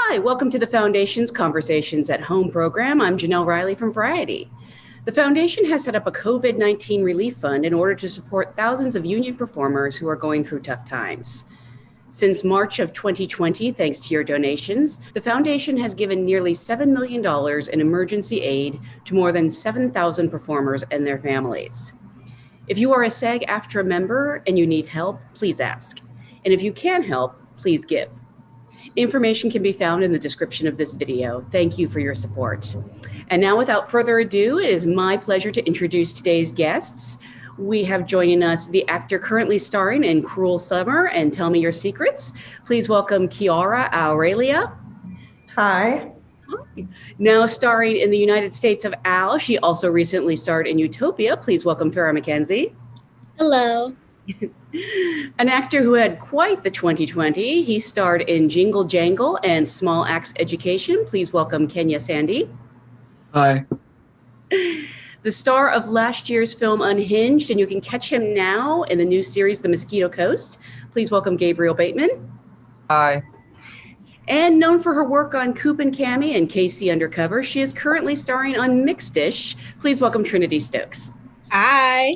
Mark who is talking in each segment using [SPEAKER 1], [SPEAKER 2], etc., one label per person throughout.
[SPEAKER 1] Hi, welcome to the Foundation's Conversations at Home program. I'm Jenelle Riley from Variety. The Foundation has set up a COVID-19 relief fund in order to support thousands of union performers who are going through tough times. Since March of 2020, thanks to your donations, the Foundation has given nearly $7 million in emergency aid to more than 7,000 performers and their families. If you are a SAG-AFTRA member and you need help, please ask. And if you can help, please give. Information can be found in the description of this video. Thank you for your support. And now, without further ado, it is my pleasure to introduce today's guests. We have joining us the actor currently starring in Cruel Summer and Tell Me Your Secrets. Please welcome Chiara Aurelia.
[SPEAKER 2] Hi.
[SPEAKER 1] Now starring in the United States of Al, she also recently starred in UTOPIA. Please welcome Farrah Mackenzie.
[SPEAKER 3] Hello.
[SPEAKER 1] An actor who had quite the 2020. He starred in Jingle, Jangle and Small Axe Education. Please welcome Kenyah Sandy.
[SPEAKER 4] Hi.
[SPEAKER 1] The star of last year's film Unhinged, and you can catch him now in the new series The Mosquito Coast. Please welcome Gabriel Bateman.
[SPEAKER 4] Hi.
[SPEAKER 1] And known for her work on Coop and Cammy and KC Undercover, she is currently starring on Mixed Dish. Please welcome Trinitee Stokes.
[SPEAKER 3] Hi.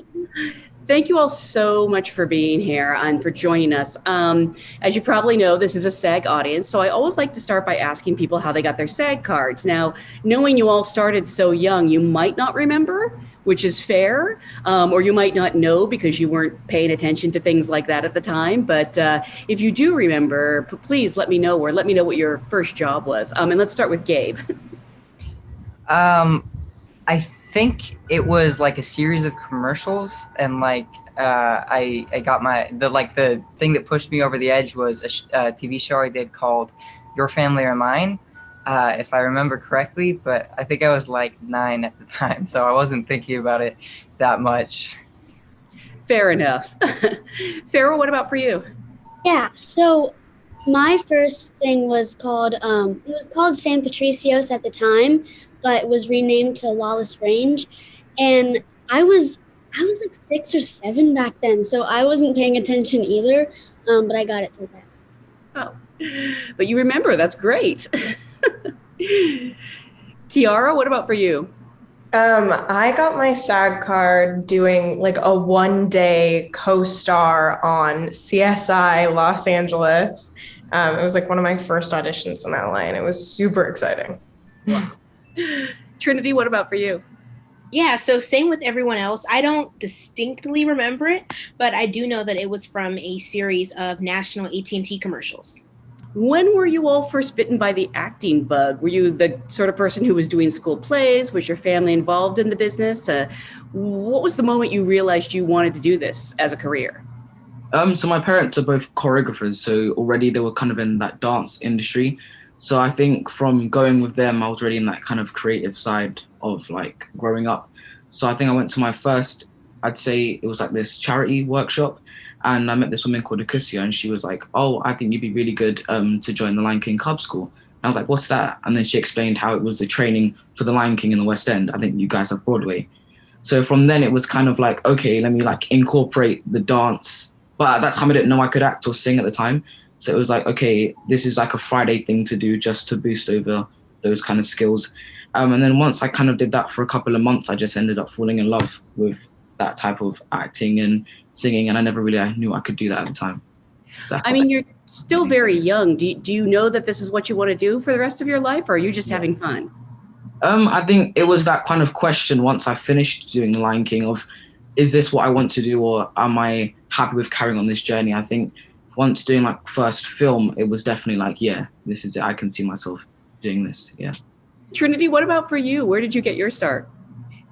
[SPEAKER 1] Thank you all so much for being here and for joining us. As you probably know, this is a SAG audience, so I always like to start by asking people how they got their SAG cards. Now, knowing you all started so young, you might not remember, which is fair, or you might not know because you weren't paying attention to things like that at the time. But if you do remember, please let me know, or let me know what your first job was. And let's start with Gabe.
[SPEAKER 4] I think it was like a series of commercials, and like I got the thing that pushed me over the edge was a TV show I did called Your Family or Mine, if I remember correctly, but I think I was like 9 at the time, so I wasn't thinking about it that much.
[SPEAKER 1] Fair enough. Farrah, what about for you?
[SPEAKER 3] Yeah, so my first thing was called, it was called San Patricios at the time, but it was renamed to Lawless Range. And I was like 6 or 7 back then, so I wasn't paying attention either, but I got it through that.
[SPEAKER 1] Oh, but you remember, that's great. Chiara, what about for you?
[SPEAKER 2] I got my SAG card doing like a one-day co-star on CSI Los Angeles. It was like one of my first auditions in LA, and it was super exciting.
[SPEAKER 1] Wow. Trinitee, what about for you?
[SPEAKER 5] Yeah, so same with everyone else. I don't distinctly remember it, but I do know that it was from a series of national AT&T commercials.
[SPEAKER 1] When were you all first bitten by the acting bug? Were you the sort of person who was doing school plays? Was your family involved in the business? What was the moment you realized you wanted to do this as a career?
[SPEAKER 4] So my parents are both choreographers, so already they were kind of in that dance industry. So I think from going with them, I was already in that kind of creative side of like growing up. So I think I went to my first, I'd say it was like this charity workshop, and I met this woman called Aurelia, and she was like, "Oh, I think you'd be really good to join the Lion King Cub School." And I was like, "What's that?" And then she explained how it was the training for the Lion King in the West End. I think you guys have Broadway. So from then it was kind of like, okay, let me like incorporate the dance. But at that time I didn't know I could act or sing at the time. So it was like, okay, this is like a Friday thing to do just to boost over those kind of skills. And then once I kind of did that for a couple of months, I just ended up falling in love with that type of acting and singing. And I never really knew I could do that at the time. So
[SPEAKER 1] I mean, you're still very young. Do you know that this is what you want to do for the rest of your life, or are you just having fun?
[SPEAKER 4] I think it was that kind of question once I finished doing The Lion King of, is this what I want to do, or am I happy with carrying on this journey? I think once doing like first film, it was definitely like, yeah, this is it. I can see myself doing this. Yeah.
[SPEAKER 1] Trinitee, what about for you? Where did you get your start?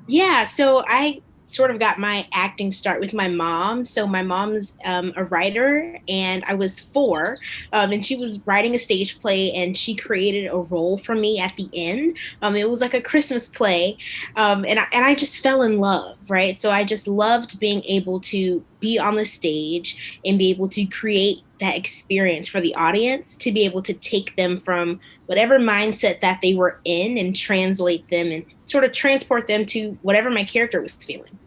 [SPEAKER 5] Yeah, so I sort of got my acting start with my mom. So my mom's a writer, and I was 4, and she was writing a stage play, and she created a role for me at the end. It was like a Christmas play, and I just fell in love, right? So I just loved being able to be on the stage and be able to create that experience for the audience, to be able to take them from whatever mindset that they were in and translate them and sort of transport them to whatever my character was feeling.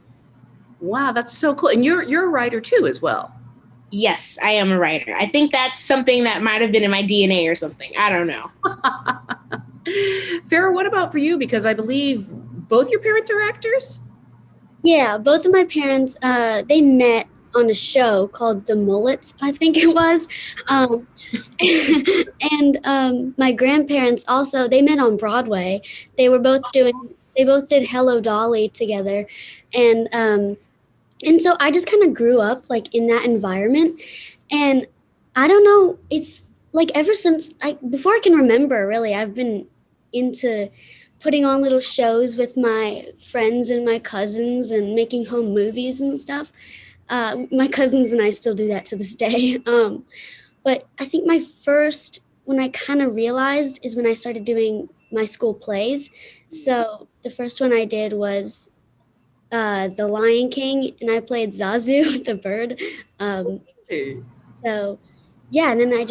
[SPEAKER 1] Wow, that's so cool. And you're a writer too, as well.
[SPEAKER 5] Yes, I am a writer. I think that's something that might have been in my DNA or something. I don't know.
[SPEAKER 1] Farrah, what about for you? Because I believe both your parents are actors?
[SPEAKER 3] Yeah, both of my parents, they met on a show called The Mullets, I think it was. Um, and my grandparents also, they met on Broadway. They were both they both did Hello Dolly together. And so I just kind of grew up like in that environment. And I don't know, it's like ever since before I can remember, really, I've been into putting on little shows with my friends and my cousins and making home movies and stuff. My cousins and I still do that to this day. But I think my first, when I kind of realized, is when I started doing my school plays. So the first one I did was The Lion King, and I played Zazu, the bird.
[SPEAKER 1] Hey.
[SPEAKER 3] So yeah, and then I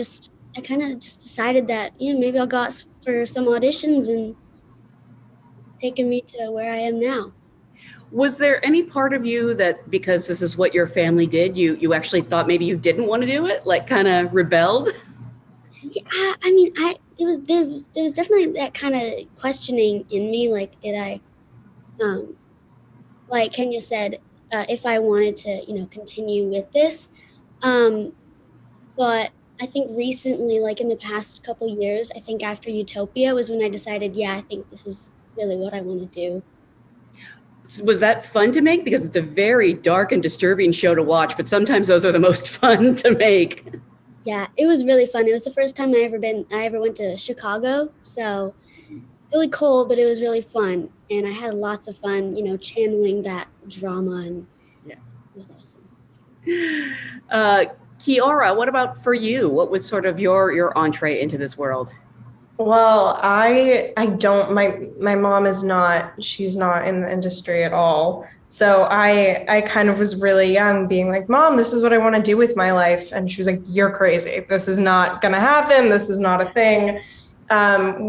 [SPEAKER 3] kind of just decided that, maybe I'll go out for some auditions, and taken me to where I am now.
[SPEAKER 1] Was there any part of you that, because this is what your family did, you actually thought maybe you didn't want to do it, like kind of rebelled?
[SPEAKER 3] Yeah, I mean, there was definitely that kind of questioning in me, like, did I, like Kenyah said, if I wanted to, continue with this. But I think recently, like in the past couple years, I think after UTOPIA was when I decided, yeah, I think this is really what I want to do.
[SPEAKER 1] Was that fun to make? Because it's a very dark and disturbing show to watch, but sometimes those are the most fun to make.
[SPEAKER 3] Yeah, it was really fun. It was the first time I ever went to Chicago. So really cold, but it was really fun. And I had lots of fun, channeling that drama, and
[SPEAKER 1] Yeah.
[SPEAKER 3] it was awesome.
[SPEAKER 1] Chiara, what about for you? What was sort of your entree into this world?
[SPEAKER 2] Well, I don't, my mom is not, she's not in the industry at all. So I kind of was really young being like, Mom, this is what I want to do with my life. And she was like, you're crazy. This is not going to happen. This is not a thing.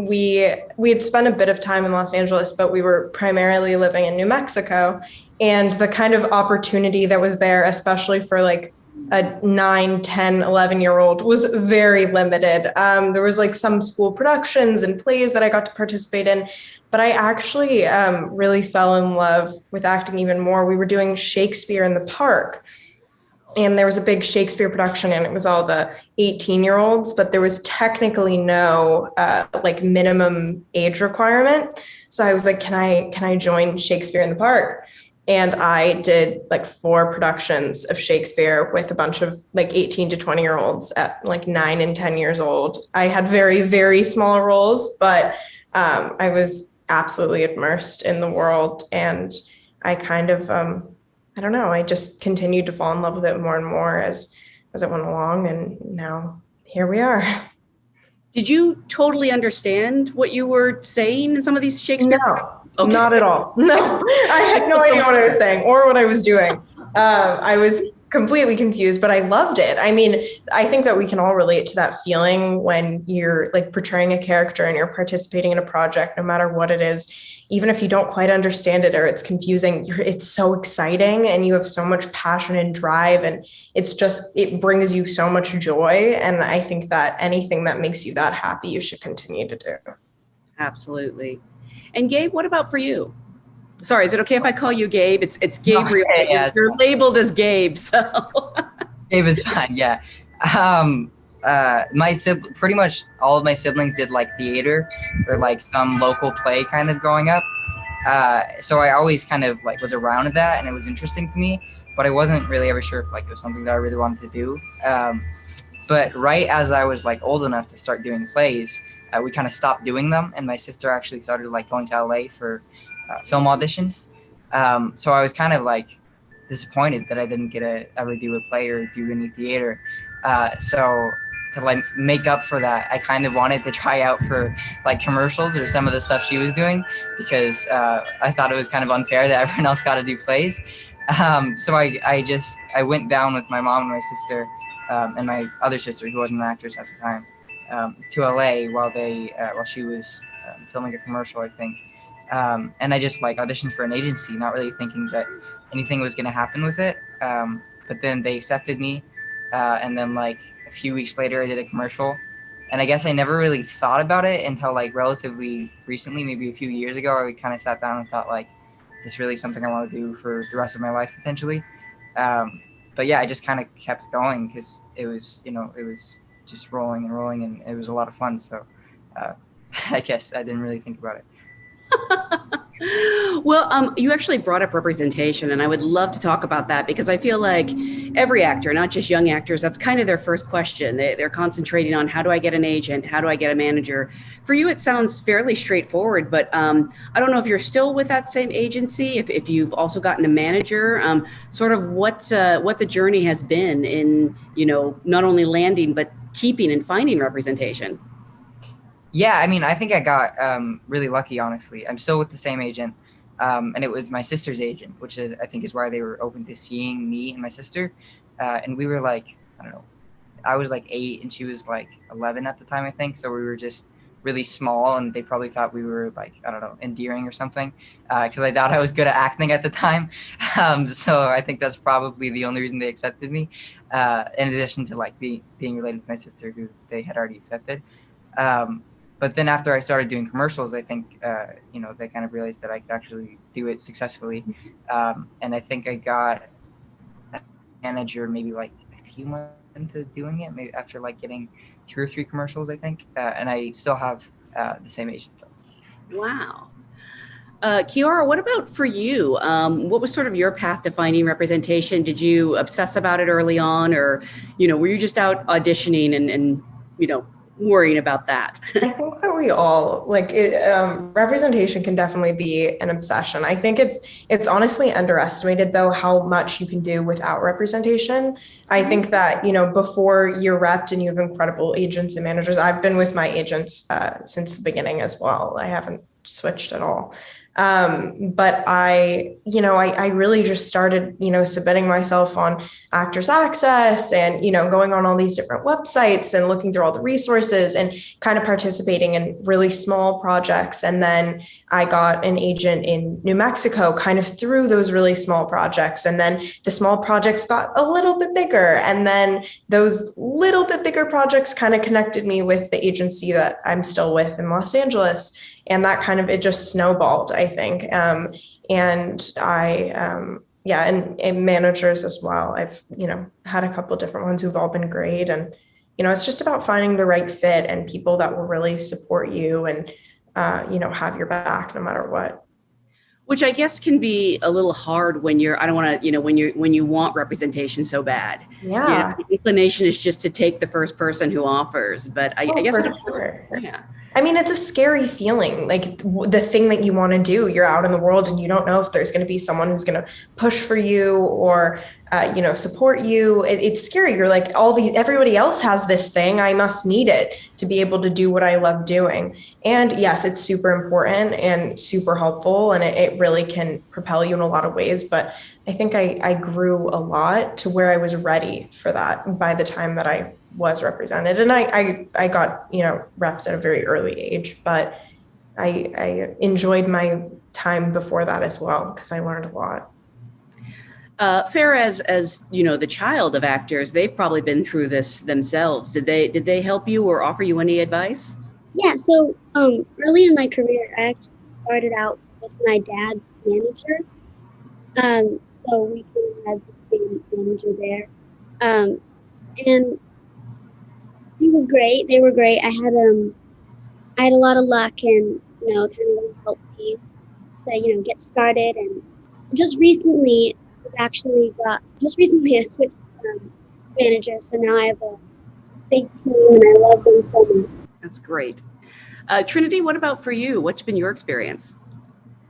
[SPEAKER 2] We had spent a bit of time in Los Angeles, but we were primarily living in New Mexico. And the kind of opportunity that was there, especially for like a 9, 10, 11-year-old, was very limited. There was like some school productions and plays that I got to participate in, but I actually really fell in love with acting even more. We were doing Shakespeare in the Park, and there was a big Shakespeare production, and it was all the 18-year-olds, but there was technically no like minimum age requirement. So I was like, can I join Shakespeare in the Park? And I did like 4 productions of Shakespeare with a bunch of like 18 to 20-year-olds at like 9 and 10 years old. I had very, very small roles, but I was absolutely immersed in the world. And I kind of, I don't know, I just continued to fall in love with it more and more as it went along. And now here we are.
[SPEAKER 1] Did you totally understand what you were saying in some of these Shakespeare?
[SPEAKER 2] No.
[SPEAKER 1] Okay.
[SPEAKER 2] Not at all. No, I had no idea what I was saying or what I was doing. I was completely confused, but I loved it. I mean, I think that we can all relate to that feeling when you're like portraying a character and you're participating in a project, no matter what it is, even if you don't quite understand it or it's confusing, it's so exciting and you have so much passion and drive, and it brings you so much joy. And I think that anything that makes you that happy, you should continue to do.
[SPEAKER 1] Absolutely. And Gabe, what about for you? Sorry, is it okay if I call you Gabe? It's Gabriel.
[SPEAKER 6] Okay, yeah.
[SPEAKER 1] You're labeled as Gabe, so.
[SPEAKER 6] Gabe is fine, yeah. Pretty much all of my siblings did like theater or like some local play kind of growing up. So I always kind of like was around that, and it was interesting to me, but I wasn't really ever sure if like it was something that I really wanted to do. But right as I was like old enough to start doing plays, we kind of stopped doing them, and my sister actually started like going to LA for film auditions. So I was kind of like disappointed that I didn't get to ever do a play or do any theater. So to like make up for that, I kind of wanted to try out for like commercials or some of the stuff she was doing, because I thought it was kind of unfair that everyone else got to do plays. So I went down with my mom and my sister and my other sister, who wasn't an actress at the time, to LA while she was filming a commercial, I think. And I just like auditioned for an agency, not really thinking that anything was going to happen with it. But then they accepted me, and then like a few weeks later I did a commercial. And I guess I never really thought about it until like relatively recently, maybe a few years ago. I kind of sat down and thought like, is this really something I want to do for the rest of my life potentially? But yeah, I just kind of kept going because it was, it was just rolling and rolling, and it was a lot of fun. So I guess I didn't really think about it.
[SPEAKER 1] Well, you actually brought up representation, and I would love to talk about that because I feel like every actor, not just young actors, that's kind of their first question. They're concentrating on how do I get an agent? How do I get a manager? For you, it sounds fairly straightforward, but I don't know if you're still with that same agency, if you've also gotten a manager, sort of what the journey has been in, not only landing, but keeping and finding representation.
[SPEAKER 6] Yeah, I mean, I think I got really lucky, honestly. I'm still with the same agent, and it was my sister's agent, which I think is why they were open to seeing me and my sister. And we were like, I don't know, I was like 8 and she was like 11 at the time, I think. So we were just really small, and they probably thought we were like, I don't know, endearing or something, because I thought I was good at acting at the time. So I think that's probably the only reason they accepted me, in addition to like being related to my sister, who they had already accepted. But then after I started doing commercials, I think, they kind of realized that I could actually do it successfully. And I think I got a manager maybe like a few months into doing it, maybe after like getting 2 or 3 commercials, I think. And I still have the same agent.
[SPEAKER 1] Wow. Chiara, what about for you? What was sort of your path to finding representation? Did you obsess about it early on, or, were you just out auditioning and worrying about that?
[SPEAKER 2] I think that we all representation can definitely be an obsession. I think it's honestly underestimated though how much you can do without representation. I think that before you're repped and you have incredible agents and managers. I've been with my agents since the beginning as well. I haven't switched at all. But I really just started, submitting myself on Actors Access and, going on all these different websites and looking through all the resources and kind of participating in really small projects. And then I got an agent in New Mexico kind of through those really small projects. And then the small projects got a little bit bigger. And then those little bit bigger projects kind of connected me with the agency that I'm still with in Los Angeles. And that kind of, it just snowballed, I think. And managers as well. I've, had a couple of different ones who've all been great. And, it's just about finding the right fit and people that will really support you and, have your back no matter what.
[SPEAKER 1] Which I guess can be a little hard when I don't want to, when you want representation so bad.
[SPEAKER 2] Yeah.
[SPEAKER 1] The inclination is just to take the first person who offers, but I guess.
[SPEAKER 2] Sure.
[SPEAKER 1] Yeah.
[SPEAKER 2] I mean, it's a scary feeling, like the thing that you want to do, you're out in the world and you don't know if there's going to be someone who's going to push for you or, support you. It's scary. You're like, everybody else has this thing. I must need it to be able to do what I love doing. And yes, it's super important and super helpful. And it really can propel you in a lot of ways. But I think I grew a lot to where I was ready for that by the time that I was represented. And I got, reps at a very early age, but I enjoyed my time before that as well, because I learned a lot.
[SPEAKER 1] Farrah, as the child of actors, they've probably been through this themselves. Did they help you or offer you any advice?
[SPEAKER 3] Yeah, so early in my career, I actually started out with my dad's manager. So we had the same manager there. And he was great. They were great. I had a lot of luck and, kind of helped me to, get started. And just recently I switched managers. So now I have a big team and I love them so much.
[SPEAKER 1] That's great. Trinitee, what about for you? What's been your experience?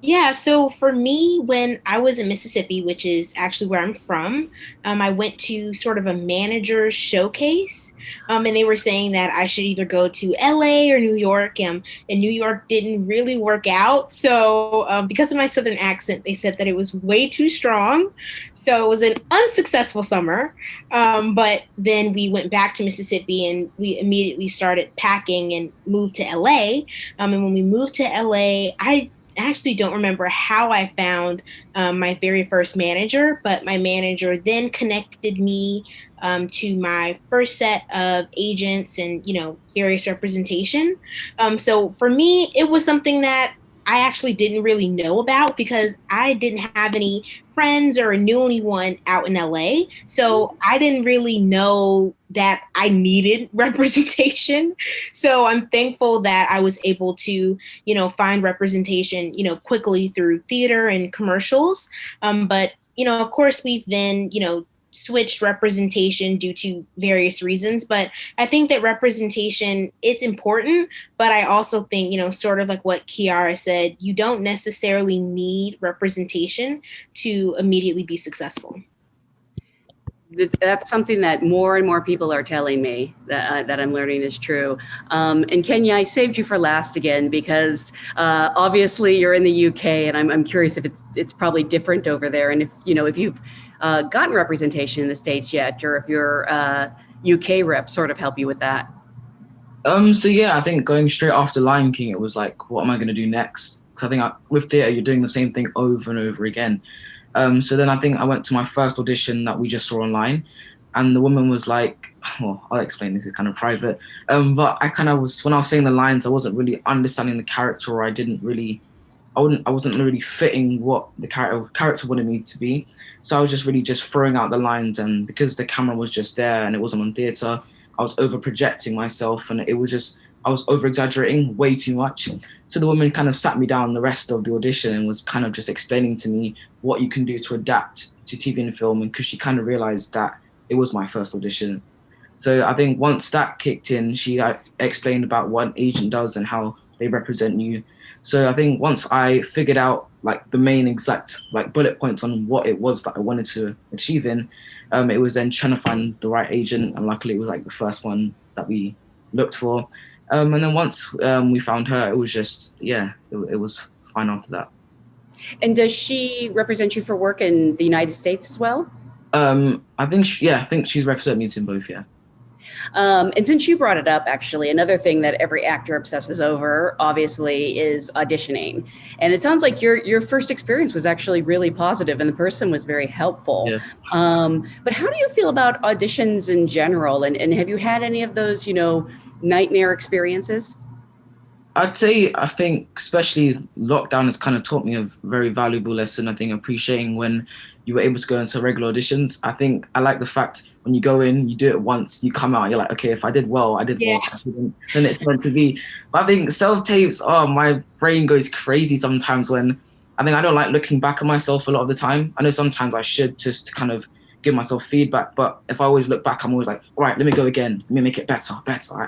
[SPEAKER 5] Yeah, so for me, when I was in Mississippi, which is actually where I'm from, I went to sort of a manager showcase, and they were saying that I should either go to LA or New York, and New York didn't really work out. So because of my Southern accent, they said that it was way too strong. So it was an unsuccessful summer, but then we went back to Mississippi and we immediately started packing and moved to LA. And when we moved to LA, I actually don't remember how I found my very first manager, but my manager then connected me to my first set of agents and, various representation. So for me, it was something that I actually didn't really know about because I didn't have any friends or knew anyone out in LA. So I didn't really know that I needed representation. So I'm thankful that I was able to, find representation, quickly through theater and commercials. But, of course, we've then, switched representation due to various reasons. But I think that representation, it's important. But I also think, sort of like what Chiara said, you don't necessarily need representation to immediately be successful.
[SPEAKER 1] That's something that more and more people are telling me that I'm learning is true. And Kenyah, I saved you for last again because obviously you're in the UK, and I'm curious if it's probably different over there, and if you've gotten representation in the States yet, or if your UK reps sort of help you with that.
[SPEAKER 4] So yeah, I think going straight after Lion King, it was like, what am I going to do next? Because I think with theatre, you're doing the same thing over and over again. So then I think I went to my first audition that we just saw online, and the woman was like, well, I'll explain, this is kind of private. But I kind of was, when I was saying the lines, I wasn't really understanding the character, or I wasn't really fitting what the character wanted me to be. So I was just throwing out the lines, and because the camera was just there and it wasn't on theatre, I was over projecting myself, and I was over exaggerating way too much. So the woman kind of sat me down the rest of the audition and was kind of just explaining to me what you can do to adapt to TV and film, and because she kind of realized that it was my first audition. So I think once that kicked in, she explained about what an agent does and how they represent you. So I think once I figured out like the main exact like bullet points on what it was that I wanted to achieve in, it was then trying to find the right agent, and luckily it was like the first one that we looked for. And then once we found her, it was just, it was fine after that.
[SPEAKER 1] And does she represent you for work in the United States as well?
[SPEAKER 4] I think she's represented me in both, yeah.
[SPEAKER 1] And since you brought it up, actually, another thing that every actor obsesses over, obviously, is auditioning. And it sounds like your first experience was actually really positive, and the person was very helpful.
[SPEAKER 4] Yeah.
[SPEAKER 1] But how do you feel about auditions in general? And have you had any of those, nightmare experiences?
[SPEAKER 4] I think especially lockdown has kind of taught me a very valuable lesson. I think appreciating when you were able to go into regular auditions. I think I like the fact when you go in, you do it once, you come out, you're like, okay, if I did well, I did well. Then it's meant to be. But I think self-tapes, my brain goes crazy sometimes when I think I don't like looking back at myself a lot of the time. I know sometimes I should just to kind of give myself feedback, but if I always look back, I'm always like, all right, let me go again. Let me make it better.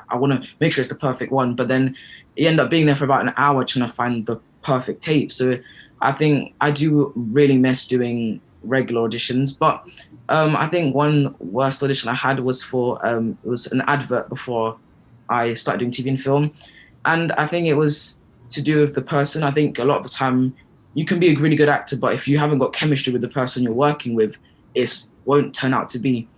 [SPEAKER 4] I want to make sure it's the perfect one. But then you end up being there for about an hour trying to find the perfect tape. So I think I do really miss doing regular auditions. But I think one worst audition I had was for, it was an advert before I started doing TV and film. And I think it was to do with the person. I think a lot of the time you can be a really good actor, but if you haven't got chemistry with the person you're working with, it won't turn out to be.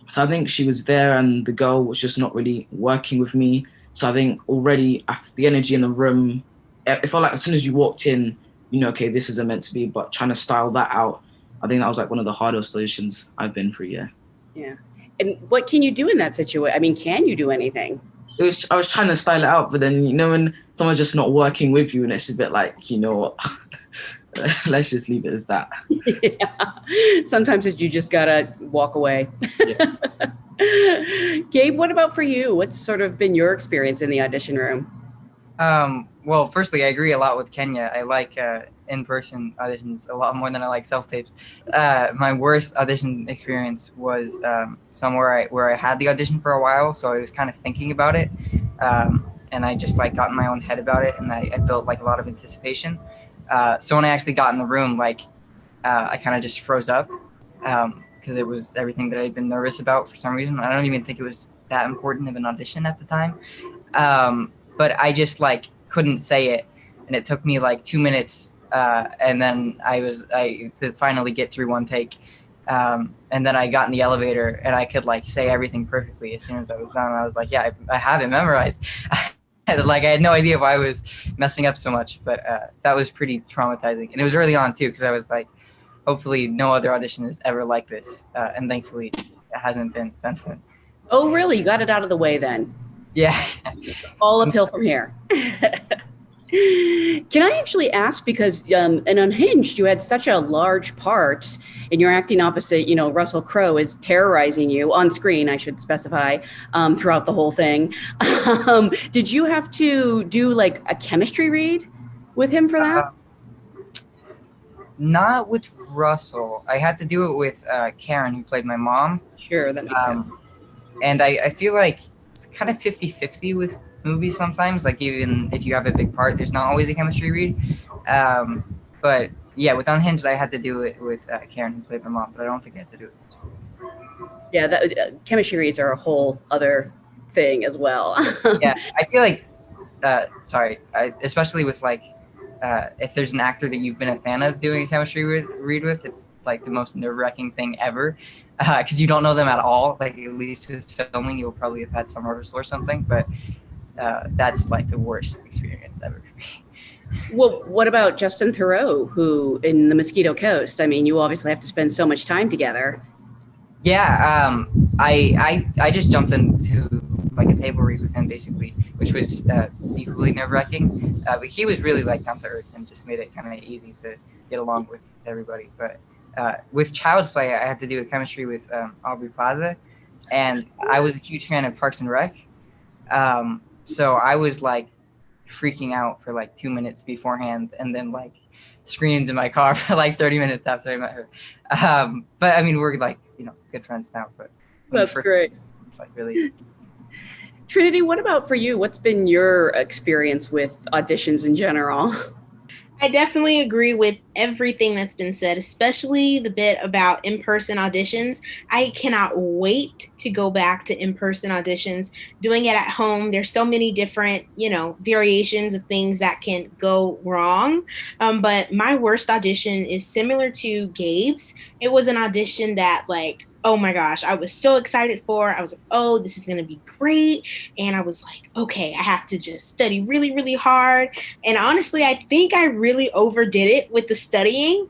[SPEAKER 4] So I think she was there and the girl was just not really working with me. So I think already the energy in the room, it felt like as soon as you walked in, okay, this isn't meant to be, but trying to style that out, I think that was like one of the hardest auditions I've been through, yeah.
[SPEAKER 1] Yeah. And what can you do in that situation? I mean, can you do anything?
[SPEAKER 4] I was trying to style it out, but then, when someone's just not working with you and it's a bit like, let's just leave it as that.
[SPEAKER 1] Yeah. Sometimes you just gotta walk away. Yeah. Gabe, what about for you? What's sort of been your experience in the audition room?
[SPEAKER 6] Well, firstly, I agree a lot with Kenyah. I like in-person auditions a lot more than I like self-tapes. My worst audition experience was somewhere where I had the audition for a while, so I was kind of thinking about it, and I just like got in my own head about it, and I built like a lot of anticipation. So when I actually got in the room, I kind of just froze up because it was everything that I'd been nervous about for some reason. I don't even think it was that important of an audition at the time. But I just couldn't say it. And it took me 2 minutes. And then to finally get through one take. And then I got in the elevator and I could say everything perfectly as soon as I was done. I was like, yeah, I have it memorized. I had no idea why I was messing up so much, but that was pretty traumatizing. And it was early on too, because I was like, hopefully no other audition is ever like this. And thankfully it hasn't been since then.
[SPEAKER 1] Oh, really? You got it out of the way then.
[SPEAKER 6] Yeah.
[SPEAKER 1] All uphill from here. Can I actually ask, because in Unhinged, you had such a large part and you're acting opposite, Russell Crowe is terrorizing you on screen, I should specify, throughout the whole thing. Did you have to do like a chemistry read with him for that?
[SPEAKER 6] Not with Russell. I had to do it with Karen, who played my mom.
[SPEAKER 1] Sure, that makes sense.
[SPEAKER 6] And I feel like it's kind of 50-50 with movies sometimes. Like even if you have a big part, there's not always a chemistry read. But yeah, with Unhinged, I had to do it with Karen, who played my mom, but I don't think I had to do it.
[SPEAKER 1] Yeah, chemistry reads are a whole other thing as well.
[SPEAKER 6] Yeah, I feel like, especially with like, if there's an actor that you've been a fan of doing a chemistry read with, it's like the most nerve-wracking thing ever, because you don't know them at all. Like at least with filming, you'll probably have had some rehearsal or something, but that's like the worst experience ever for me.
[SPEAKER 1] Well, what about Justin Theroux, who in the Mosquito Coast? I mean, you obviously have to spend so much time together.
[SPEAKER 6] Yeah, I just jumped into like a table read with him basically, which was equally nerve-wracking. But he was really like down to earth and just made it kind of easy to get along with everybody. But with Child's Play, I had to do a chemistry with Aubrey Plaza, and I was a huge fan of Parks and Rec. So I was like freaking out for like 2 minutes beforehand, and then like screamed in my car for like 30 minutes after I met her. But I mean, we're like, good friends now. But
[SPEAKER 1] that's great.
[SPEAKER 6] Like really.
[SPEAKER 1] Trinitee, what about for you? What's been your experience with auditions in general?
[SPEAKER 5] I definitely agree with everything that's been said, especially the bit about in-person auditions. I cannot wait to go back to in-person auditions. Doing it at home, there's so many different, variations of things that can go wrong. But my worst audition is similar to Gabe's. It was an audition that oh my gosh, I was so excited for. I was like, oh, this is going to be great. And I was like, okay, I have to just study really, really hard. And honestly, I think I really overdid it with the studying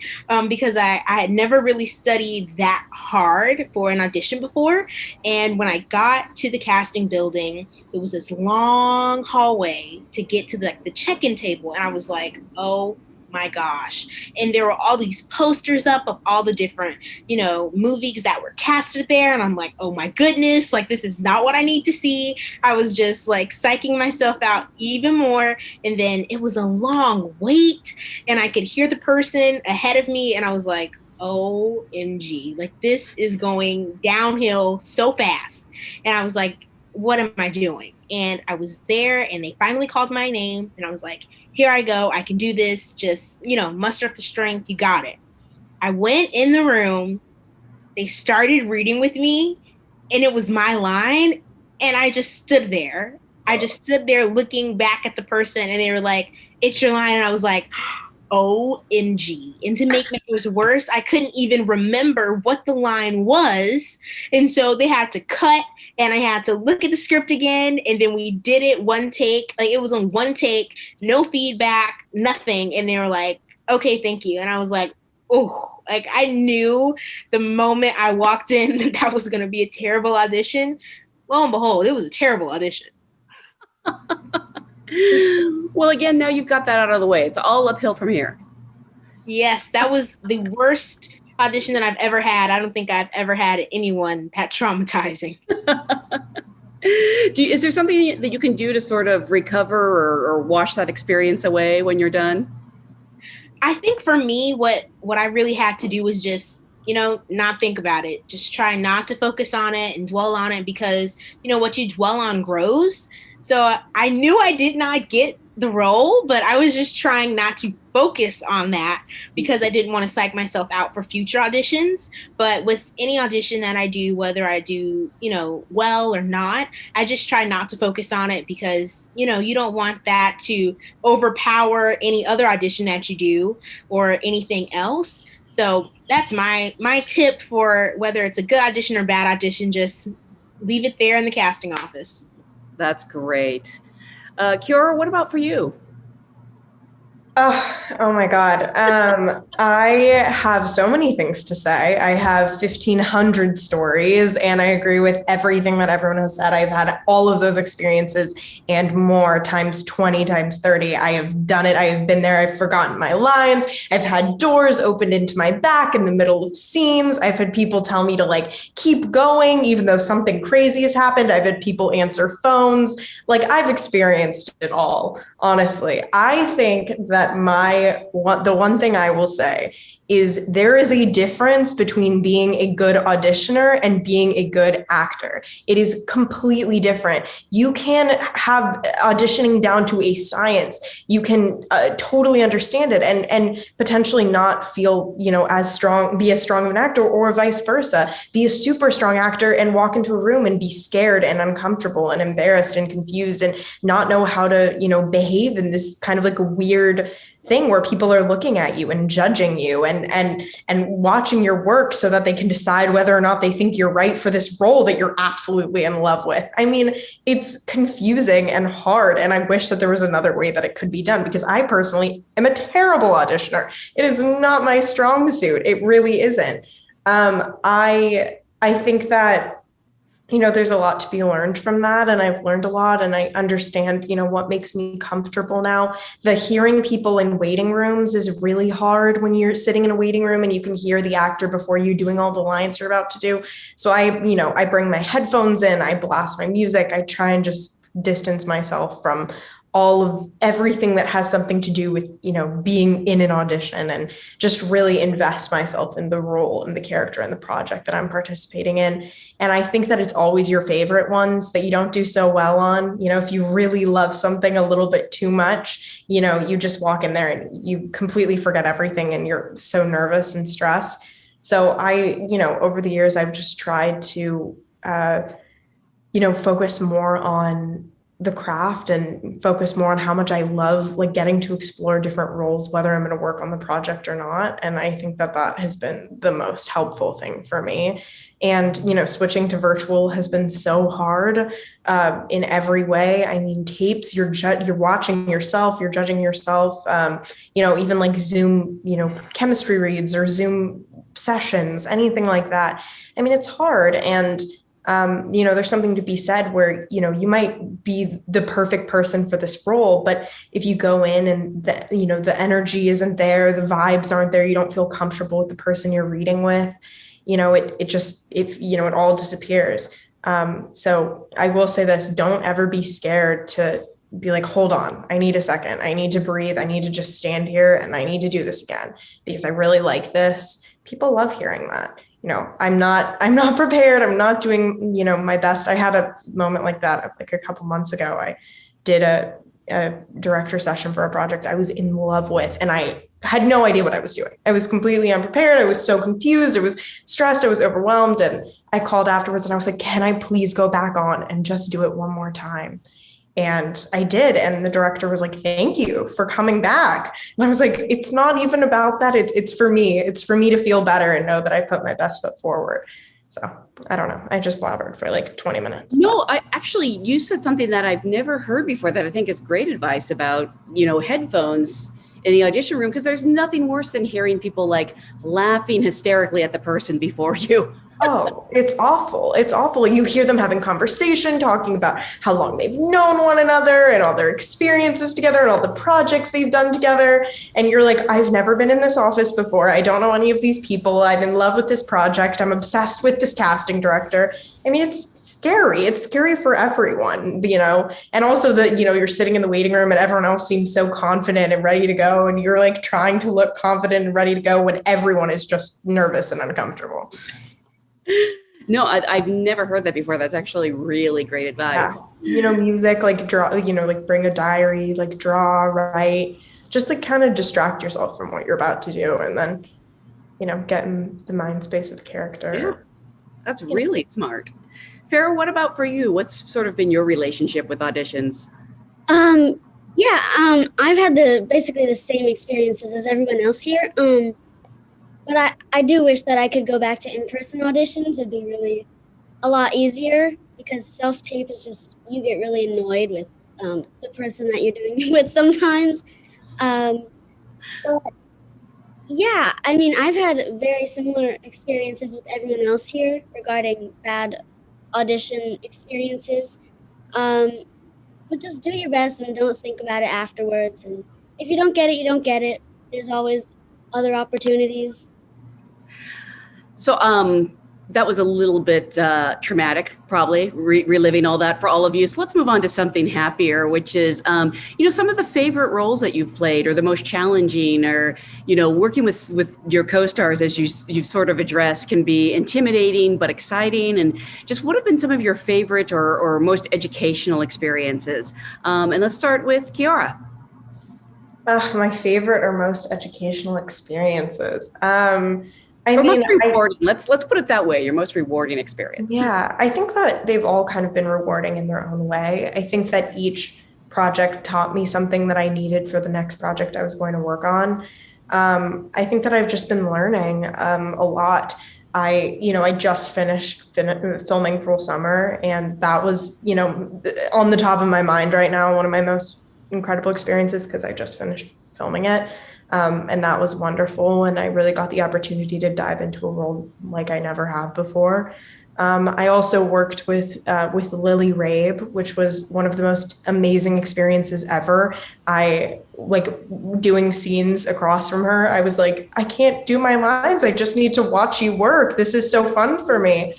[SPEAKER 5] because I had never really studied that hard for an audition before. And when I got to the casting building, it was this long hallway to get to the check-in table. And I was like, oh my gosh. And there were all these posters up of all the different, movies that were casted there. And I'm like, oh my goodness, this is not what I need to see. I was just psyching myself out even more. And then it was a long wait and I could hear the person ahead of me. And I was like, OMG, this is going downhill so fast. And I was like, what am I doing? And I was there and they finally called my name and I was like, here I go. I can do this. Just, muster up the strength. You got it. I went in the room. They started reading with me and it was my line. And I just stood there. I just stood there looking back at the person and they were like, it's your line. And I was like, OMG. And to make matters worse, I couldn't even remember what the line was. And so they had to cut and I had to look at the script again. And then we did it one take. It was on one take, no feedback, nothing. And they were like, okay, thank you. And I was like, oh, I knew the moment I walked in that was going to be a terrible audition. Lo and behold, it was a terrible audition.
[SPEAKER 1] Well, again, now you've got that out of the way. It's all uphill from here. Yes,
[SPEAKER 5] that was the worst audition that I've ever had. I don't think I've ever had anyone that traumatizing.
[SPEAKER 1] Is there something that you can do to sort of recover or wash that experience away when you're done?
[SPEAKER 5] I think for me, what I really had to do was just, not think about it. Just try not to focus on it and dwell on it because, what you dwell on grows. So I knew I did not get the role, but I was just trying not to focus on that because I didn't want to psych myself out for future auditions. But with any audition that I do, whether I do, well or not, I just try not to focus on it because, you don't want that to overpower any other audition that you do or anything else. So that's my tip for whether it's a good audition or bad audition, just leave it there in the casting office.
[SPEAKER 1] That's great. Chiara, what about for you?
[SPEAKER 2] Oh my God. I have so many things to say. I have 1,500 stories, and I agree with everything that everyone has said. I've had all of those experiences and more times 20, times 30. I have done it. I have been there. I've forgotten my lines. I've had doors opened into my back in the middle of scenes. I've had people tell me to like keep going, even though something crazy has happened. I've had people answer phones. Like I've experienced it all, honestly. I think that the one thing I will say is there is a difference between being a good auditioner and being a good actor. It is completely different. You can have auditioning down to a science. You can totally understand it and potentially not feel, as strong, be as strong of an actor, or vice versa, be a super strong actor and walk into a room and be scared and uncomfortable and embarrassed and confused and not know how to, behave in this kind of like a weird thing where people are looking at you and judging you and watching your work so that they can decide whether or not they think you're right for this role that you're absolutely in love with. I mean, it's confusing and hard, and I wish that there was another way that it could be done, because I personally am a terrible auditioner. It is not my strong suit. It really isn't. I think that there's a lot to be learned from that. And I've learned a lot, and I understand, what makes me comfortable now. The hearing people in waiting rooms is really hard when you're sitting in a waiting room and you can hear the actor before you doing all the lines you're about to do. So I bring my headphones in, I blast my music, I try and just distance myself from all of everything that has something to do with, being in an audition, and just really invest myself in the role and the character and the project that I'm participating in. And I think that it's always your favorite ones that you don't do so well on. If you really love something a little bit too much, you just walk in there and you completely forget everything and you're so nervous and stressed. So over the years, I've just tried to, focus more on the craft and focus more on how much I love like getting to explore different roles, whether I'm going to work on the project or not. And I think that has been the most helpful thing for me. And, switching to virtual has been so hard in every way. I mean, tapes, you're watching yourself, you're judging yourself, even like Zoom, chemistry reads or Zoom sessions, anything like that. I mean, it's hard. And there's something to be said where, you might be the perfect person for this role, but if you go in and the energy isn't there, the vibes aren't there, you don't feel comfortable with the person you're reading with, it all disappears. So I will say this, don't ever be scared to be like, hold on, I need a second. I need to breathe. I need to just stand here and I need to do this again because I really like this. People love hearing that. I'm not prepared. I'm not doing, my best. I had a moment like that, like a couple months ago. I did a director session for a project I was in love with, and I had no idea what I was doing. I was completely unprepared. I was so confused. I was stressed. I was overwhelmed. And I called afterwards and I was like, can I please go back on and just do it one more time? And I did. And the director was like, thank you for coming back. And I was like, it's not even about that. It's for me. It's for me to feel better and know that I put my best foot forward. So I don't know. I just blabbered for like 20 minutes.
[SPEAKER 1] No, you said something that I've never heard before that I think is great advice about, headphones in the audition room, because there's nothing worse than hearing people like laughing hysterically at the person before you.
[SPEAKER 2] Oh, it's awful. It's awful. You hear them having conversation, talking about how long they've known one another and all their experiences together and all the projects they've done together. And you're like, I've never been in this office before. I don't know any of these people. I'm in love with this project. I'm obsessed with this casting director. I mean, it's scary. It's scary for everyone, and also that, you're sitting in the waiting room and everyone else seems so confident and ready to go. And you're like trying to look confident and ready to go when everyone is just nervous and uncomfortable.
[SPEAKER 1] No, I've never heard that before. That's actually really great advice.
[SPEAKER 2] Yeah. Music, like draw, like bring a diary, like draw, write, just like kind of distract yourself from what you're about to do. And then, get in the mind space of the character.
[SPEAKER 1] Yeah, that's really smart. Farrah, what about for you? What's sort of been your relationship with auditions?
[SPEAKER 3] I've had basically the same experiences as everyone else here. But I do wish that I could go back to in-person auditions. It'd be really a lot easier, because self-tape is just, you get really annoyed with the person that you're doing it with sometimes. But yeah, I mean, I've had very similar experiences with everyone else here regarding bad audition experiences. Um, but just do your best and don't think about it afterwards. And if you don't get it, you don't get it. There's always other opportunities.
[SPEAKER 1] So that was a little bit traumatic, probably reliving all that for all of you. So let's move on to something happier, which is, some of the favorite roles that you've played, or the most challenging, or working with your co-stars, as you've sort of addressed, can be intimidating but exciting. And just what have been some of your favorite or most educational experiences? And let's start with Chiara.
[SPEAKER 2] My favorite or most educational experiences.
[SPEAKER 1] Most rewarding. Let's put it that way. Your most rewarding experience.
[SPEAKER 2] Yeah, I think that they've all kind of been rewarding in their own way. I think that each project taught me something that I needed for the next project I was going to work on. I think that I've just been learning a lot. I just finished filming Cruel Summer, and that was, on the top of my mind right now, one of my most incredible experiences, because I just finished filming it. And that was wonderful. And I really got the opportunity to dive into a role like I never have before. I also worked with Lily Rabe, which was one of the most amazing experiences ever. Doing scenes across from her, I was like, I can't do my lines. I just need to watch you work. This is so fun for me.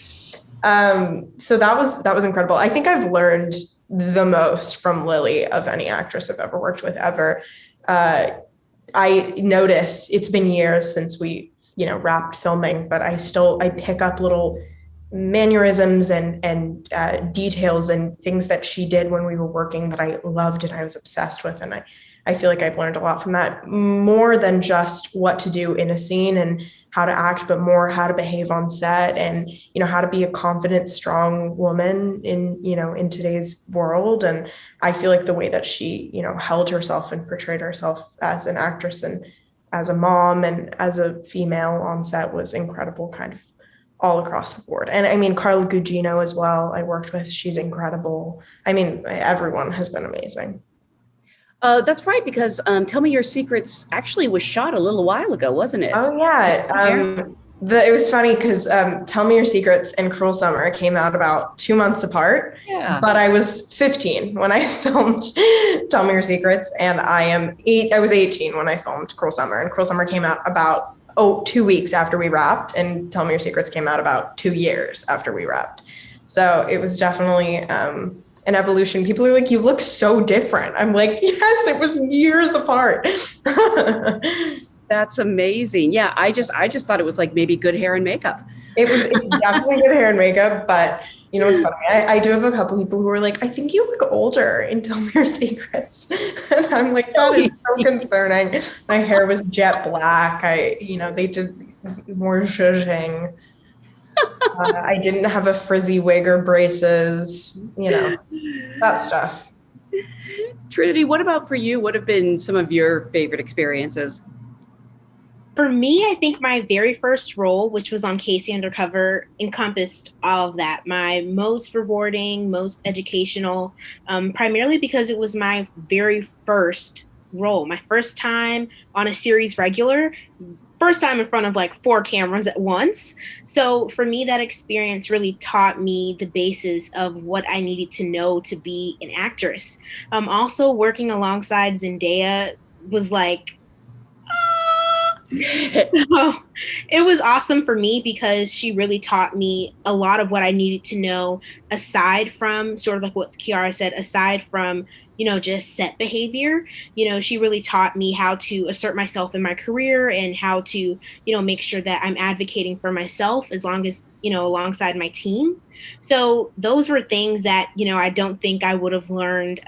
[SPEAKER 2] So that was incredible. I think I've learned the most from Lily of any actress I've ever worked with ever. I notice it's been years since we, wrapped filming, but I pick up little mannerisms and details and things that she did when we were working that I loved and I was obsessed with. And I feel like I've learned a lot from that, more than just what to do in a scene and how to act, but more how to behave on set and, how to be a confident, strong woman in today's world. And I feel like the way that she, held herself and portrayed herself as an actress and as a mom and as a female on set was incredible, kind of all across the board. And I mean, Carla Gugino as well, I worked with, she's incredible. I mean, everyone has been amazing.
[SPEAKER 1] That's right, because Tell Me Your Secrets actually was shot a little while ago, wasn't it?
[SPEAKER 2] Oh, yeah. It was funny because Tell Me Your Secrets and Cruel Summer came out about 2 months apart.
[SPEAKER 1] Yeah.
[SPEAKER 2] But I was 15 when I filmed Tell Me Your Secrets, and I was 18 when I filmed Cruel Summer. And Cruel Summer came out about 2 weeks after we wrapped, and Tell Me Your Secrets came out about 2 years after we wrapped. So it was definitely an evolution. People are like, you look so different. I'm like, yes, it was years apart.
[SPEAKER 1] That's amazing. Yeah, I just thought it was like maybe good hair and makeup.
[SPEAKER 2] It's definitely good hair and makeup, but it's funny. I do have a couple people who are like, I think you look older in Tell Me Your Secrets. And I'm like, that is so concerning. My hair was jet black. They did more zhuzhing. I didn't have a frizzy wig or braces, that stuff.
[SPEAKER 1] Trinitee, what about for you? What have been some of your favorite experiences?
[SPEAKER 5] For me, I think my very first role, which was on Casey Undercover, encompassed all of that. My most rewarding, most educational, primarily because it was my very first role, my first time on a series regular, first time in front of like 4 cameras at once. So for me, that experience really taught me the basis of what I needed to know to be an actress. Also working alongside Zendaya was like, it was awesome for me because she really taught me a lot of what I needed to know, aside from sort of like what Chiara said, aside from, just set behavior. She really taught me how to assert myself in my career and how to, make sure that I'm advocating for myself as long as, alongside my team. So those were things that, I don't think I would have learned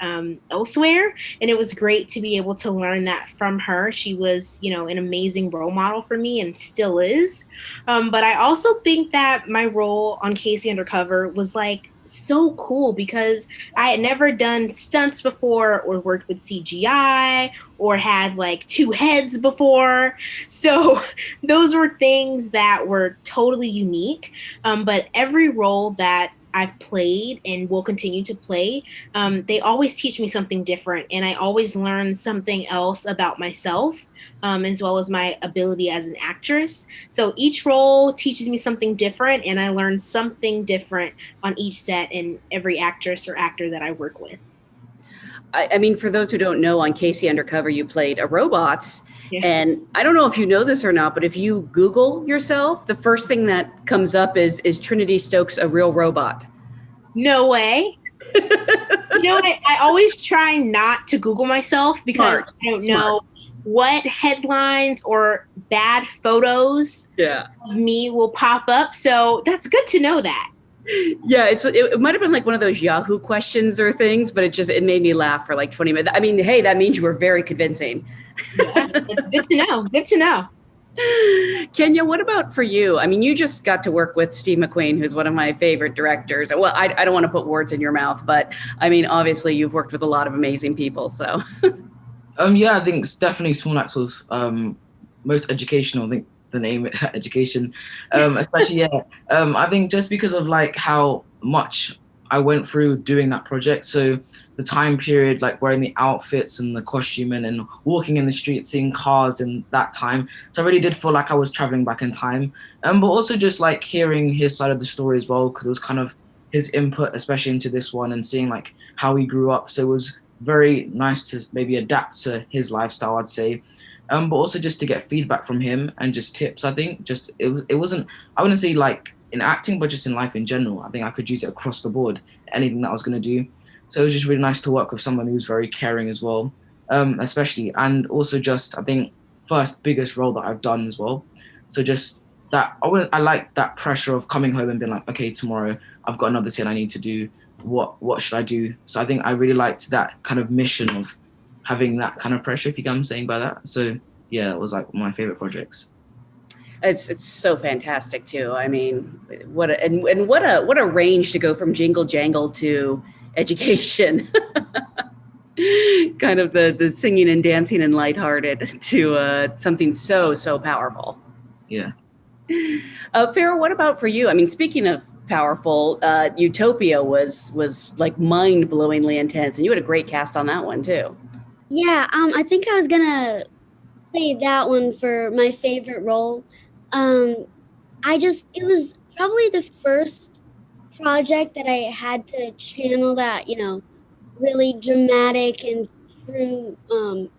[SPEAKER 5] elsewhere. And it was great to be able to learn that from her. She was, an amazing role model for me and still is. But I also think that my role on Casey Undercover was like so cool because I had never done stunts before or worked with CGI or had like 2 heads before. So those were things that were totally unique. But every role that I've played and will continue to play, they always teach me something different, and I always learn something else about myself, as well as my ability as an actress. So each role teaches me something different, and I learn something different on each set and every actress or actor that I work with.
[SPEAKER 1] I mean, for those who don't know, on Casey Undercover, you played a robot.
[SPEAKER 5] Yeah.
[SPEAKER 1] And I don't know if you know this or not, but if you Google yourself, the first thing that comes up is Trinitee Stokes a real robot?
[SPEAKER 5] No way. You know, I always try not to Google myself because
[SPEAKER 1] Smart.
[SPEAKER 5] I don't know what headlines or bad photos of me will pop up. So that's good to know that.
[SPEAKER 1] Yeah, it might have been like one of those Yahoo questions or things, but it made me laugh for like 20 minutes. I mean, hey, that means you were very convincing.
[SPEAKER 5] Yeah, it's good to know. Good to know.
[SPEAKER 1] Kenyah, what about for you? I mean, you just got to work with Steve McQueen, who's one of my favorite directors. Well, I don't want to put words in your mouth, but I mean, obviously you've worked with a lot of amazing people, so.
[SPEAKER 4] Yeah, I think it's definitely Small Actors, most educational. I think the name education, especially I think just because of like how much I went through doing that project. So the time period, like wearing the outfits and the costuming and walking in the street, seeing cars in that time. So I really did feel like I was traveling back in time. But also just like hearing his side of the story as well, because it was kind of his input, especially into this one, and seeing like how he grew up. So it was very nice to maybe adapt to his lifestyle, I'd say. But also just to get feedback from him and just tips. I think just it wasn't, I wouldn't say like in acting, but just in life in general. I think I could use it across the board, anything that I was going to do. So it was just really nice to work with someone who's very caring as well, especially. And also just, I think, first biggest role that I've done as well. So just that, I like that pressure of coming home and being like, okay, tomorrow I've got another scene I need to do. What should I do? So I think I really liked that kind of mission of having that kind of pressure, if you get what I'm saying by that. So yeah, it was like one of my favorite projects.
[SPEAKER 1] It's so fantastic too. I mean, what a range to go from jingle jangle to education. Kind of the singing and dancing and lighthearted to something so powerful.
[SPEAKER 4] Yeah.
[SPEAKER 1] Farrah, what about for you? I mean, speaking of powerful, UTOPIA was like mind-blowingly intense, and you had a great cast on that one too.
[SPEAKER 3] Yeah, I think I was gonna say that one for my favorite role. It was probably the first project that I had to channel that, really dramatic and true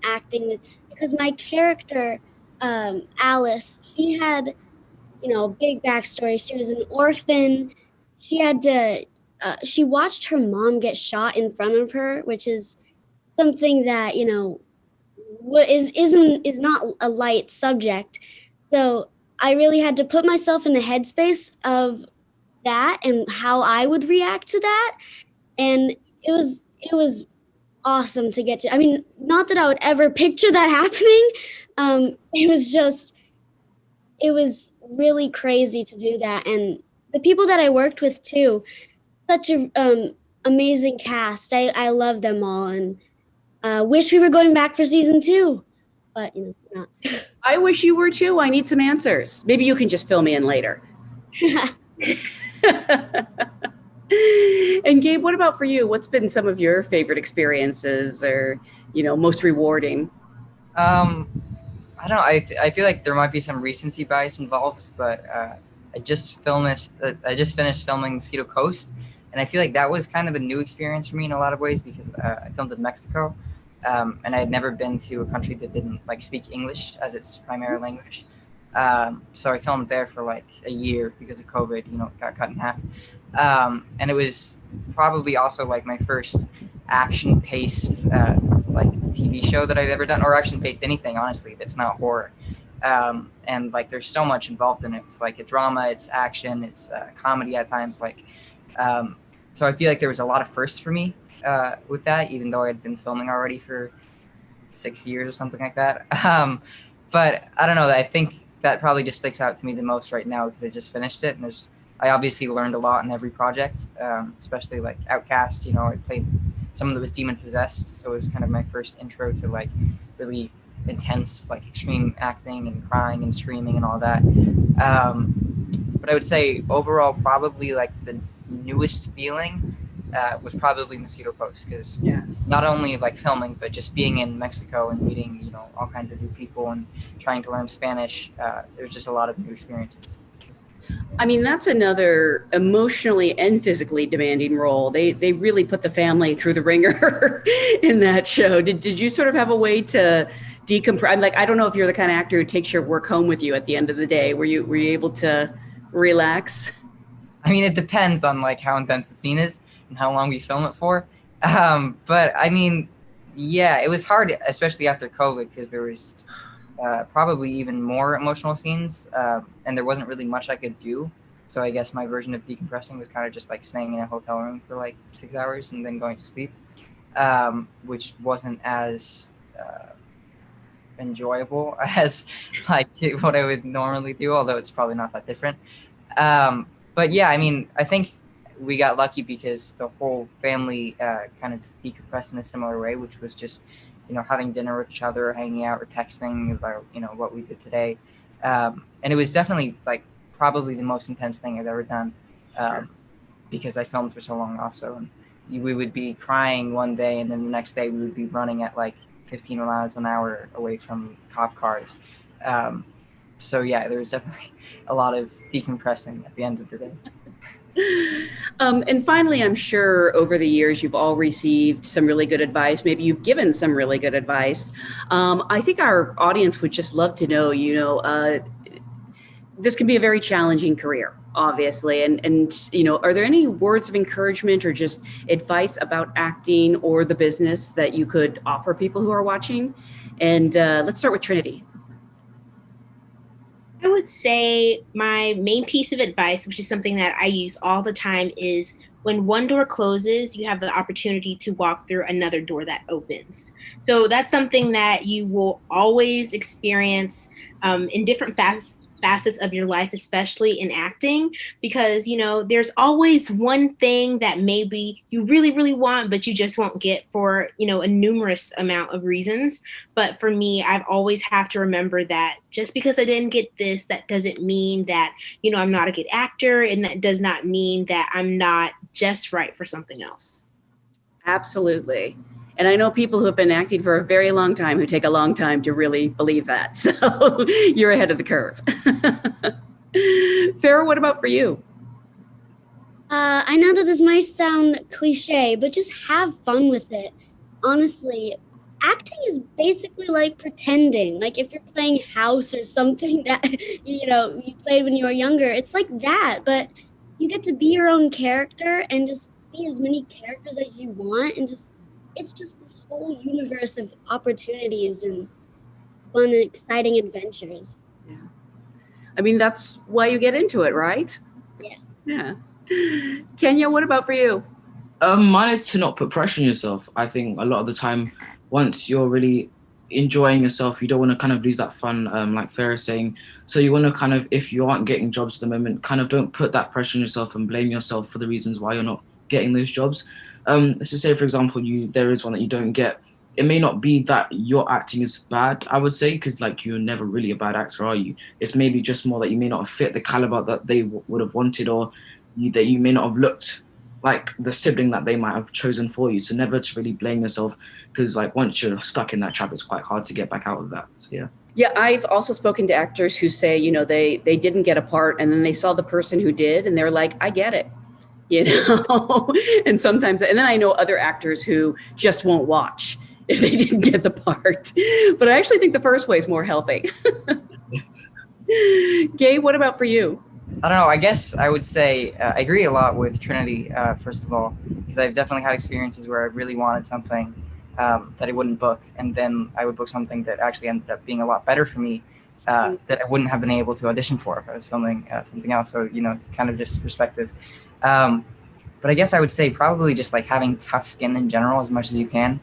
[SPEAKER 3] acting, because my character, Alice, she had, a big backstory. She was an orphan. She had to, she watched her mom get shot in front of her, which is something that, is not a light subject. So I really had to put myself in the headspace of that and how I would react to that. And it was awesome to get to. I mean, not that I would ever picture that happening. It was really crazy to do that. And the people that I worked with too, such a amazing cast. I love them all, and wish we were going back for season 2, but not.
[SPEAKER 1] I wish you were too. I need some answers. Maybe you can just fill me in later. And Gabe, what about for you? What's been some of your favorite experiences or, most rewarding?
[SPEAKER 6] I don't know. I feel like there might be some recency bias involved, but I just finished filming Mosquito Coast, and I feel like that was kind of a new experience for me in a lot of ways because I filmed in Mexico, and I had never been to a country that didn't speak English as its primary language. So I filmed there for like a year because of COVID. Got cut in half, and it was probably also like my first action-paced TV show that I've ever done, or action-paced anything, honestly, that's not horror. And there's so much involved in it. It's like a drama, it's action, it's comedy at times. So I feel like there was a lot of firsts for me with that, even though I had been filming already for 6 years or something like that. But I don't know. I think that probably just sticks out to me the most right now because I just finished it, and I obviously learned a lot in every project, especially like Outcast. I played someone that was demon possessed, so it was kind of my first intro to really intense extreme acting and crying and screaming and all that. But I would say overall probably the newest feeling was probably Mosquito Coast, because
[SPEAKER 1] Yeah.
[SPEAKER 6] not only like filming, but just being in Mexico and meeting, you know, all kinds of new people and trying to learn Spanish. There was just a lot of new experiences.
[SPEAKER 1] I mean, that's another emotionally and physically demanding role. They really put the family through the ringer in that show. Did you sort of have a way to decompress? I'm like, I don't know if you're the kind of actor who takes your work home with you at the end of the day. Were you able to relax?
[SPEAKER 6] I mean, it depends on like how intense the scene is and how long we film it for. But I mean, yeah, it was hard, especially after COVID, because there was probably even more emotional scenes, and there wasn't really much I could do. So I guess my version of decompressing was kind of just like staying in a hotel room for like 6 hours and then going to sleep, which wasn't as enjoyable as like what I would normally do, although it's probably not that different. But yeah, I mean, I think we got lucky because the whole family kind of decompressed in a similar way, which was just, you know, having dinner with each other, hanging out, or texting about, you know, what we did today. And it was definitely like probably the most intense thing I've ever done, because I filmed for so long also. And we would be crying one day, and then the next day we would be running at like 15 miles an hour away from cop cars. So yeah, there was definitely a lot of decompressing at the end of the day.
[SPEAKER 1] And finally, I'm sure over the years, you've all received some really good advice. Maybe you've given some really good advice. I think our audience would just love to know, you know, this can be a very challenging career, obviously. And, you know, are there any words of encouragement or just advice about acting or the business that you could offer people who are watching? And let's start with Trinitee.
[SPEAKER 5] I would say my main piece of advice, which is something that I use all the time, is when one door closes, you have the opportunity to walk through another door that opens. So that's something that you will always experience in different facets of your life, especially in acting, because, you know, there's always one thing that maybe you really, really want, but you just won't get for, you know, a numerous amount of reasons. But for me, I've always have to remember that just because I didn't get this, that doesn't mean that, you know, I'm not a good actor, and that does not mean that I'm not just right for something else.
[SPEAKER 1] Absolutely. And I know people who have been acting for a very long time who take a long time to really believe that. So you're ahead of the curve. Farrah, what about for you?
[SPEAKER 3] I know that this might sound cliche, but just have fun with it. Honestly, acting is basically like pretending. Like if you're playing house or something that, you know, you played when you were younger, it's like that. But you get to be your own character and just be as many characters as you want, and just it's just this whole universe of opportunities and fun and exciting adventures.
[SPEAKER 1] Yeah. I mean, that's why you get into it, right?
[SPEAKER 3] Yeah.
[SPEAKER 1] Yeah. Kenyah, what about for you?
[SPEAKER 4] Mine is to not put pressure on yourself. I think a lot of the time, once you're really enjoying yourself, you don't want to kind of lose that fun, like Farrah is saying. So you want to kind of, if you aren't getting jobs at the moment, kind of don't put that pressure on yourself and blame yourself for the reasons why you're not getting those jobs. Let's just say, for example, there is one that you don't get. It may not be that your acting is bad, I would say, because like you're never really a bad actor, are you? It's maybe just more that you may not have fit the caliber that they would have wanted, or that you may not have looked like the sibling that they might have chosen for you. So never to really blame yourself, because like once you're stuck in that trap, it's quite hard to get back out of that. So yeah.
[SPEAKER 1] Yeah, I've also spoken to actors who say, you know, they didn't get a part, and then they saw the person who did, and they're like, I get it. You know, and sometimes, and then I know other actors who just won't watch if they didn't get the part. But I actually think the first way is more healthy. Gabe, what about for you?
[SPEAKER 6] I don't know. I guess I would say I agree a lot with Trinitee, first of all, because I've definitely had experiences where I really wanted something that I wouldn't book, and then I would book something that actually ended up being a lot better for me, that I wouldn't have been able to audition for if I was filming something else. So, you know, it's kind of just perspective. But I guess I would say probably just like having tough skin in general as much as you can,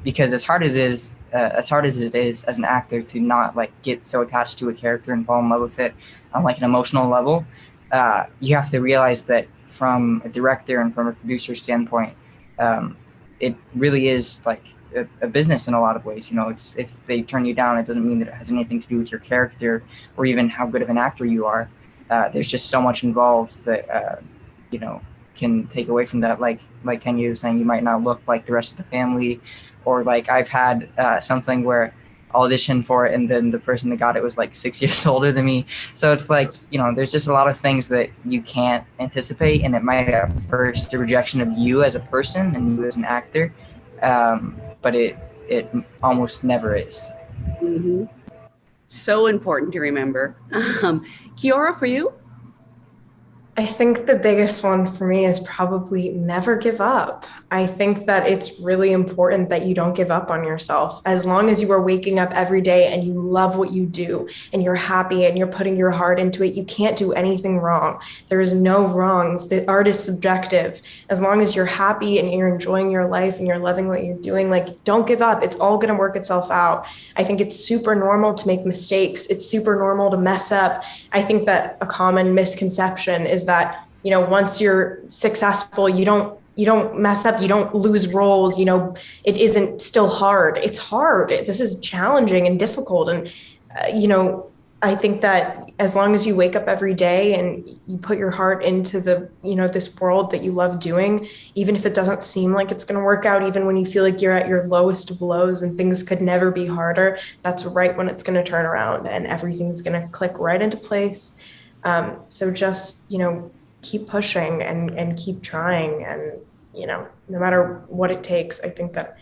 [SPEAKER 6] because as hard as it is as an actor to not like get so attached to a character and fall in love with it on like an emotional level, you have to realize that from a director and from a producer standpoint, it really is like a business in a lot of ways. You know, it's, if they turn you down, it doesn't mean that it has anything to do with your character or even how good of an actor you are. There's just so much involved that, you know, can take away from that. Like Kenyah was saying, you might not look like the rest of the family, or like I've had something where auditioned for it and then the person that got it was like 6 years older than me. So it's like, you know, there's just a lot of things that you can't anticipate, and it might at first a rejection of you as a person and you as an actor, but it almost never is.
[SPEAKER 1] Mm-hmm. So important to remember. Chiara, for you?
[SPEAKER 2] I think the biggest one for me is probably never give up. I think that it's really important that you don't give up on yourself. As long as you are waking up every day and you love what you do and you're happy and you're putting your heart into it, you can't do anything wrong. There is no wrongs. The art is subjective. As long as you're happy and you're enjoying your life and you're loving what you're doing, like, don't give up. It's all going to work itself out. I think it's super normal to make mistakes. It's super normal to mess up. I think that a common misconception is that, you know, once you're successful, you don't mess up, you don't lose roles, you know, it isn't still hard. It's hard. This is challenging and difficult. And, you know, I think that as long as you wake up every day and you put your heart into the, you know, this world that you love doing, even if it doesn't seem like it's going to work out, even when you feel like you're at your lowest of lows and things could never be harder, that's right when it's going to turn around and everything's going to click right into place. So just, you know, keep pushing and keep trying, and, you know, no matter what it takes, I think that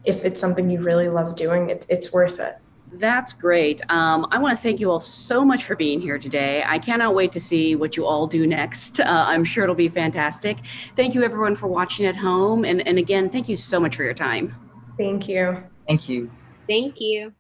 [SPEAKER 2] if it's something you really love doing, it's worth it.
[SPEAKER 1] That's great. I want to thank you all so much for being here today. I cannot wait to see what you all do next. I'm sure it'll be fantastic. Thank you everyone for watching at home. And again, thank you so much for your time.
[SPEAKER 2] Thank you.
[SPEAKER 6] Thank you.
[SPEAKER 5] Thank you.